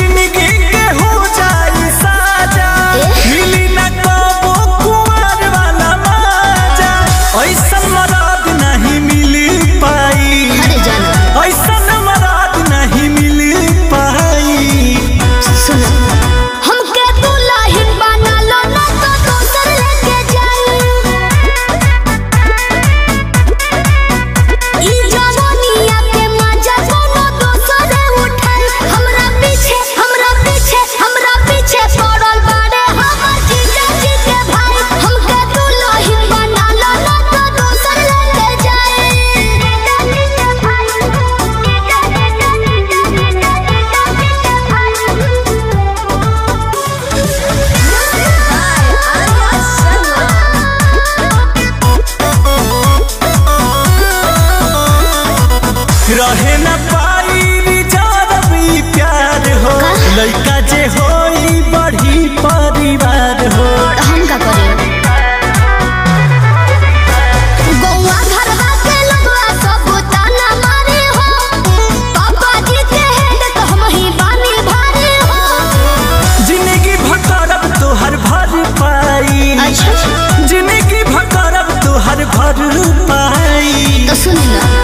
जिंदगी के हो जाए साजा, मिली न कबो कुंवर वाला माजा, ऐसन मराद नहीं मिली पाई, ऐसन मराद नहीं मिली पाई। सुन हमके दुल्हन बना लो ना तो दोसर लेके जाई, ई जवानिया के मजा कोनो दोसर उठाई। हमरा पीछे पड़ल बाड़े हमर जीजा जी के भाई, हमके दुल्हन बना लो ना तो दोसर लेके जाई। रहे न पाई रिजर्व ई प्यार हो, लइका जे होई बड़ी परिवार हो। हम का करे गौवा घरवा के लगवा सब ताना मारे हो, पापा जी के हेड तो हम ही बानी भारे हो। जिंदगी भकरब तोहर भर पाई, अच्छा जिंदगी भकरब तोहर भर पाई। तो सुन ना